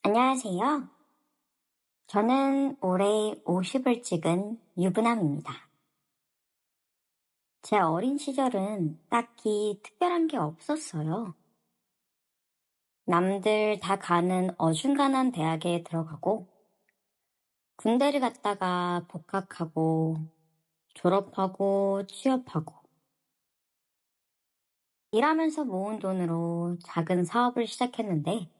안녕하세요. 저는 올해 50을 찍은 유부남입니다. 제 어린 시절은 딱히 특별한 게 없었어요. 남들 다 가는 어중간한 대학에 들어가고, 군대를 갔다가 복학하고, 졸업하고, 취업하고, 일하면서 모은 돈으로 작은 사업을 시작했는데,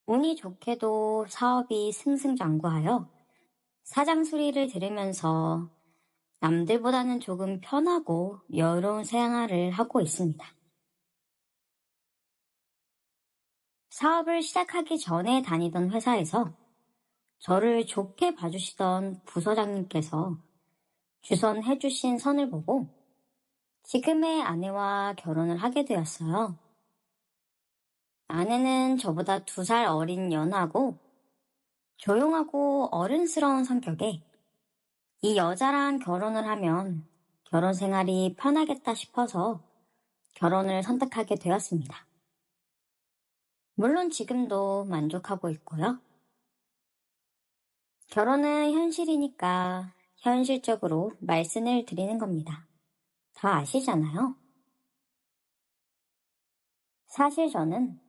운이 좋게도 사업이 승승장구하여 사장 소리를 들으면서 남들보다는 조금 편하고 여유로운 생활을 하고 있습니다. 사업을 시작하기 전에 다니던 회사에서 저를 좋게 봐주시던 부서장님께서 주선해주신 선을 보고 지금의 아내와 결혼을 하게 되었어요. 아내는 저보다 2살 어린 연하고 조용하고 어른스러운 성격에 이 여자랑 결혼을 하면 결혼 생활이 편하겠다 싶어서 결혼을 선택하게 되었습니다. 물론 지금도 만족하고 있고요. 결혼은 현실이니까 현실적으로 말씀을 드리는 겁니다. 다 아시잖아요. 사실 저는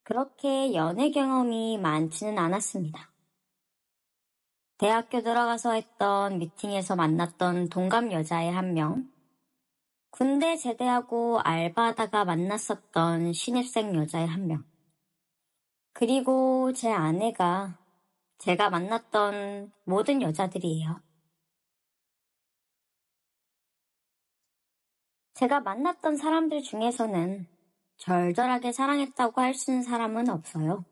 그렇게 연애 경험이 많지는 않았습니다. 대학교 들어가서 했던 미팅에서 만났던 동갑 여자애 1명, 군대 제대하고 알바하다가 만났었던 신입생 여자애 1명, 그리고 제 아내가 제가 만났던 모든 여자들이에요. 제가 만났던 사람들 중에서는 절절하게 사랑했다고 할 수 있는 사람은 없어요.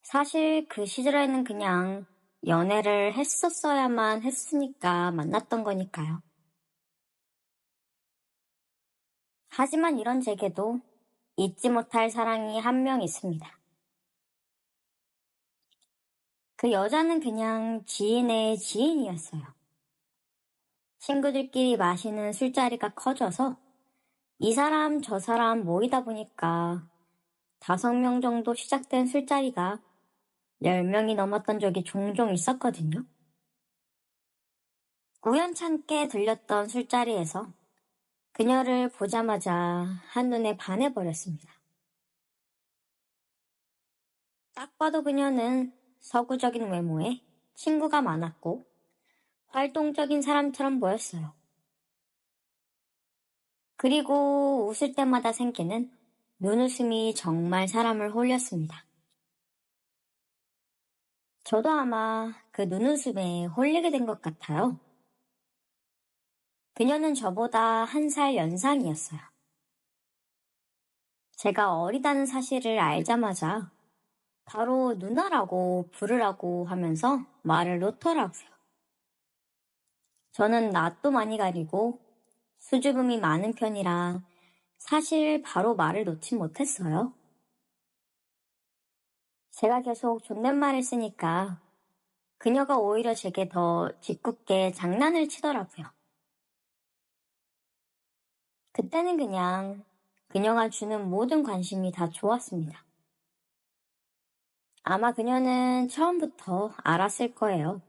사실 그 시절에는 그냥 연애를 했었어야만 했으니까 만났던 거니까요. 하지만 이런 제게도 잊지 못할 사랑이 1명 있습니다. 그 여자는 그냥 지인의 지인이었어요. 친구들끼리 마시는 술자리가 커져서 이 사람 저 사람 모이다 보니까 5명 정도 시작된 술자리가 10명이 넘었던 적이 종종 있었거든요. 우연찮게 들렸던 술자리에서 그녀를 보자마자 한눈에 반해버렸습니다. 딱 봐도 그녀는 서구적인 외모에 친구가 많았고 활동적인 사람처럼 보였어요. 그리고 웃을 때마다 생기는 눈웃음이 정말 사람을 홀렸습니다. 저도 아마 그 눈웃음에 홀리게 된 것 같아요. 그녀는 저보다 1살 연상이었어요. 제가 어리다는 사실을 알자마자 바로 누나라고 부르라고 하면서 말을 놓더라고요. 저는 낯도 많이 가리고 수줍음이 많은 편이라 사실 바로 말을 놓지 못했어요. 제가 계속 존댓말을 쓰니까 그녀가 오히려 제게 더 짓궂게 장난을 치더라고요. 그때는 그냥 그녀가 주는 모든 관심이 다 좋았습니다. 아마 그녀는 처음부터 알았을 거예요.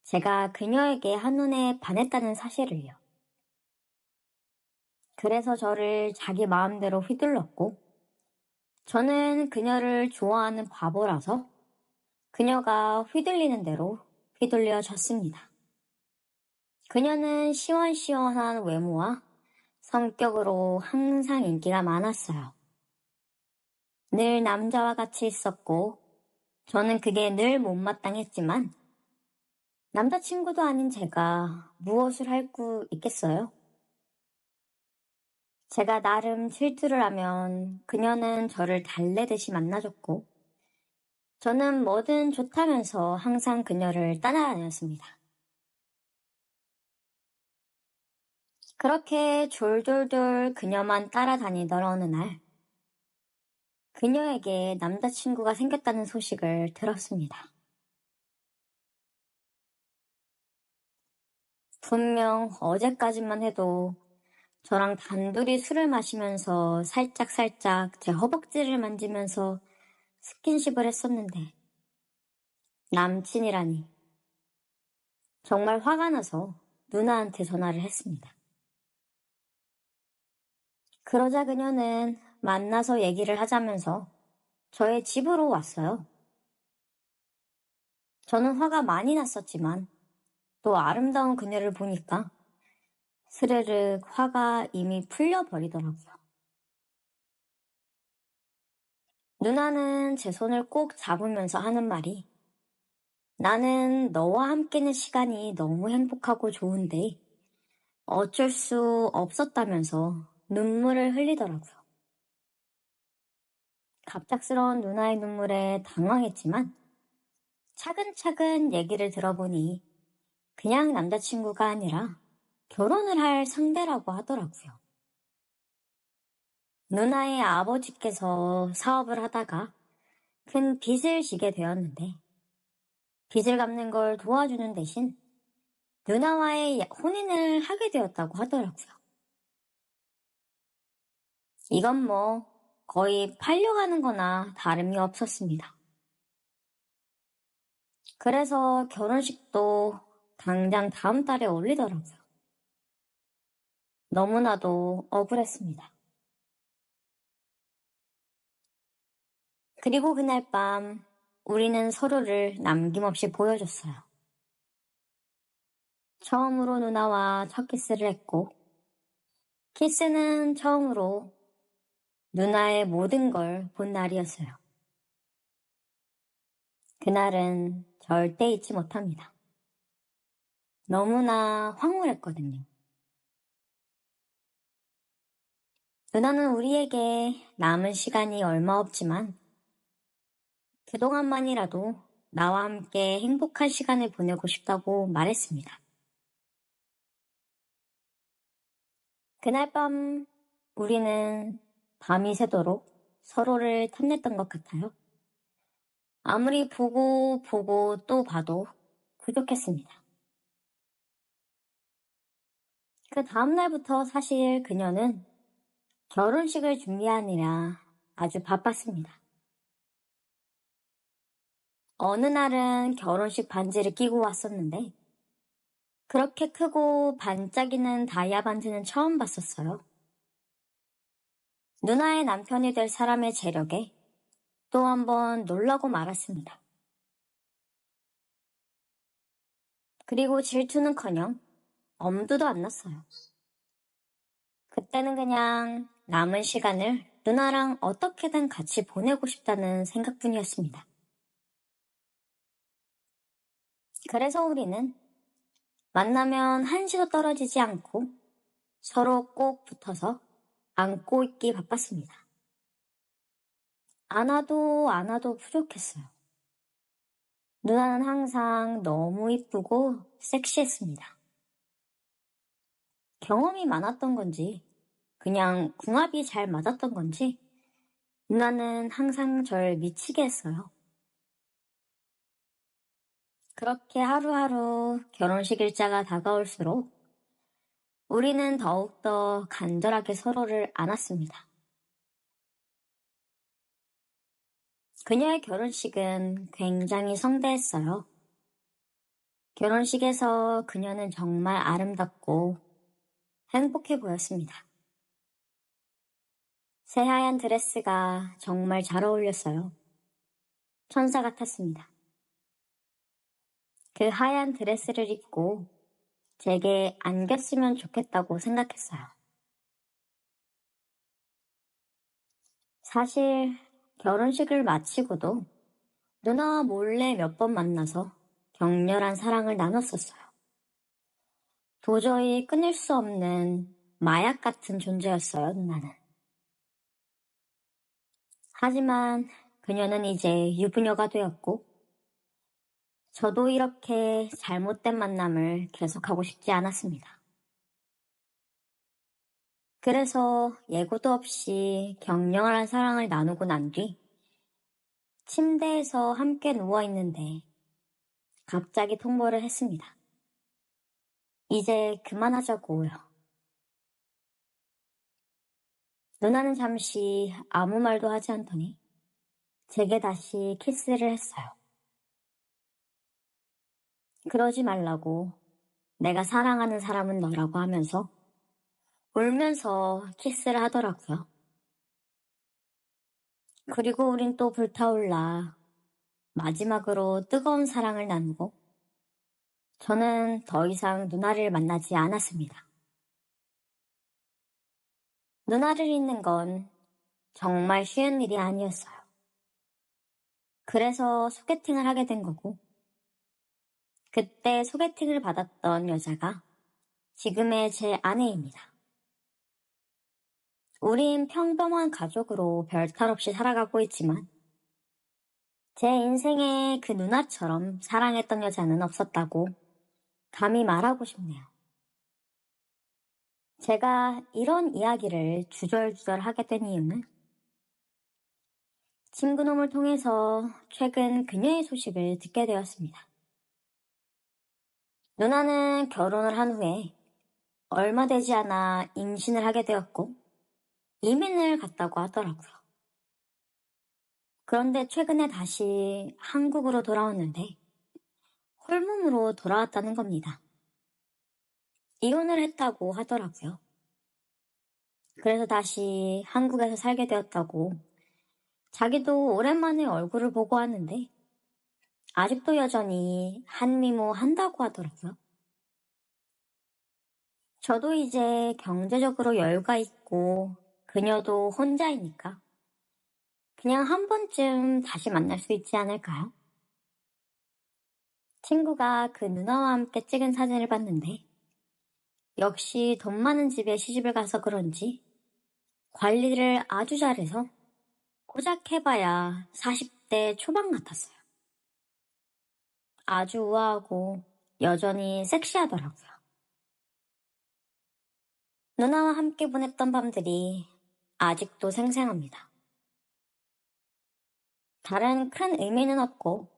제가 그녀에게 한눈에 반했다는 사실을요. 그래서 저를 자기 마음대로 휘둘렀고, 저는 그녀를 좋아하는 바보라서 그녀가 휘둘리는 대로 휘둘려졌습니다. 그녀는 시원시원한 외모와 성격으로 항상 인기가 많았어요. 늘 남자와 같이 있었고, 저는 그게 늘 못마땅했지만, 남자친구도 아닌 제가 무엇을 할 수 있겠어요? 제가 나름 질투를 하면 그녀는 저를 달래듯이 만나줬고, 저는 뭐든 좋다면서 항상 그녀를 따라다녔습니다. 그렇게 졸졸졸 그녀만 따라다니던 어느 날, 그녀에게 남자친구가 생겼다는 소식을 들었습니다. 분명 어제까지만 해도 저랑 단둘이 술을 마시면서 살짝살짝 제 허벅지를 만지면서 스킨십을 했었는데 남친이라니. 정말 화가 나서 누나한테 전화를 했습니다. 그러자 그녀는 만나서 얘기를 하자면서 저의 집으로 왔어요. 저는 화가 많이 났었지만 또 아름다운 그녀를 보니까 스르륵 화가 이미 풀려버리더라고요. 누나는 제 손을 꼭 잡으면서 하는 말이 나는 너와 함께는 시간이 너무 행복하고 좋은데 어쩔 수 없었다면서 눈물을 흘리더라고요. 갑작스러운 누나의 눈물에 당황했지만 차근차근 얘기를 들어보니 그냥 남자친구가 아니라 결혼을 할 상대라고 하더라고요. 누나의 아버지께서 사업을 하다가 큰 빚을 지게 되었는데 빚을 갚는 걸 도와주는 대신 누나와의 혼인을 하게 되었다고 하더라고요. 이건 뭐 거의 팔려가는 거나 다름이 없었습니다. 그래서 결혼식도 당장 다음 달에 올리더라고요. 너무나도 억울했습니다. 그리고 그날 밤 우리는 서로를 남김없이 보여줬어요. 처음으로 누나와 첫 키스를 했고 키스는 처음으로 누나의 모든 걸 본 날이었어요. 그날은 절대 잊지 못합니다. 너무나 황홀했거든요. 누나는 우리에게 남은 시간이 얼마 없지만 그동안만이라도 나와 함께 행복한 시간을 보내고 싶다고 말했습니다. 그날 밤 우리는 밤이 새도록 서로를 탐냈던 것 같아요. 아무리 보고 또 봐도 부족했습니다. 그 다음날부터 사실 그녀는 결혼식을 준비하느라 아주 바빴습니다. 어느 날은 결혼식 반지를 끼고 왔었는데 그렇게 크고 반짝이는 다이아 반지는 처음 봤었어요. 누나의 남편이 될 사람의 재력에 또 한 번 놀라고 말았습니다. 그리고 질투는커녕 엄두도 안 났어요. 그때는 그냥 남은 시간을 누나랑 어떻게든 같이 보내고 싶다는 생각뿐이었습니다. 그래서 우리는 만나면 한시도 떨어지지 않고 서로 꼭 붙어서 안고 있기 바빴습니다. 안아도 부족했어요. 누나는 항상 너무 이쁘고 섹시했습니다. 경험이 많았던 건지 그냥 궁합이 잘 맞았던 건지 누나는 항상 절 미치게 했어요. 그렇게 하루하루 결혼식 일자가 다가올수록 우리는 더욱더 간절하게 서로를 안았습니다. 그녀의 결혼식은 굉장히 성대했어요. 결혼식에서 그녀는 정말 아름답고 행복해 보였습니다. 새하얀 드레스가 정말 잘 어울렸어요. 천사 같았습니다. 그 하얀 드레스를 입고 제게 안겼으면 좋겠다고 생각했어요. 사실 결혼식을 마치고도 누나와 몰래 몇 번 만나서 격렬한 사랑을 나눴었어요. 도저히 끊을 수 없는 마약 같은 존재였어요, 누나는. 하지만 그녀는 이제 유부녀가 되었고 저도 이렇게 잘못된 만남을 계속하고 싶지 않았습니다. 그래서 예고도 없이 격렬한 사랑을 나누고 난 뒤 침대에서 함께 누워있는데 갑자기 통보를 했습니다. 이제 그만하자고요. 누나는 잠시 아무 말도 하지 않더니 제게 다시 키스를 했어요. 그러지 말라고, 내가 사랑하는 사람은 너라고 하면서 울면서 키스를 하더라고요. 그리고 우린 또 불타올라 마지막으로 뜨거운 사랑을 나누고 저는 더 이상 누나를 만나지 않았습니다. 누나를 잊는 건 정말 쉬운 일이 아니었어요. 그래서 소개팅을 하게 된 거고, 그때 소개팅을 받았던 여자가 지금의 제 아내입니다. 우린 평범한 가족으로 별 탈 없이 살아가고 있지만 제 인생에 그 누나처럼 사랑했던 여자는 없었다고 감히 말하고 싶네요. 제가 이런 이야기를 주절주절 하게 된 이유는 친구놈을 통해서 최근 그녀의 소식을 듣게 되었습니다. 누나는 결혼을 한 후에 얼마 되지 않아 임신을 하게 되었고 이민을 갔다고 하더라고요. 그런데 최근에 다시 한국으로 돌아왔는데 홀몸으로 돌아왔다는 겁니다. 이혼을 했다고 하더라고요. 그래서 다시 한국에서 살게 되었다고 자기도 오랜만에 얼굴을 보고 왔는데 아직도 여전히 한미모 한다고 하더라고요. 저도 이제 경제적으로 여유가 있고 그녀도 혼자이니까 그냥 한 번쯤 다시 만날 수 있지 않을까요? 친구가 그 누나와 함께 찍은 사진을 봤는데 역시 돈 많은 집에 시집을 가서 그런지 관리를 아주 잘해서 고작 해봐야 40대 초반 같았어요. 아주 우아하고 여전히 섹시하더라고요. 누나와 함께 보냈던 밤들이 아직도 생생합니다. 다른 큰 의미는 없고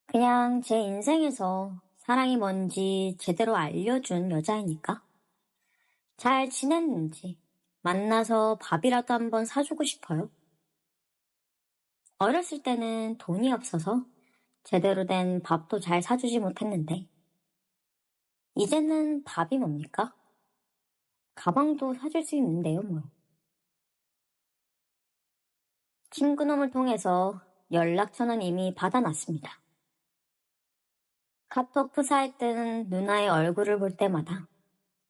그냥 제 인생에서 사랑이 뭔지 제대로 알려준 여자이니까 잘 지냈는지 만나서 밥이라도 한번 사주고 싶어요. 어렸을 때는 돈이 없어서 제대로 된 밥도 잘 사주지 못했는데 이제는 밥이 뭡니까? 가방도 사줄 수 있는데요, 뭐. 친구놈을 통해서 연락처는 이미 받아놨습니다. 카톡 프사에 뜬 누나의 얼굴을 볼 때마다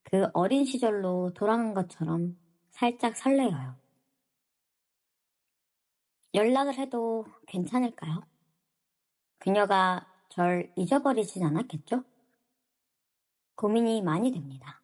그 어린 시절로 돌아간 것처럼 살짝 설레어요. 연락을 해도 괜찮을까요? 그녀가 절 잊어버리진 않았겠죠? 고민이 많이 됩니다.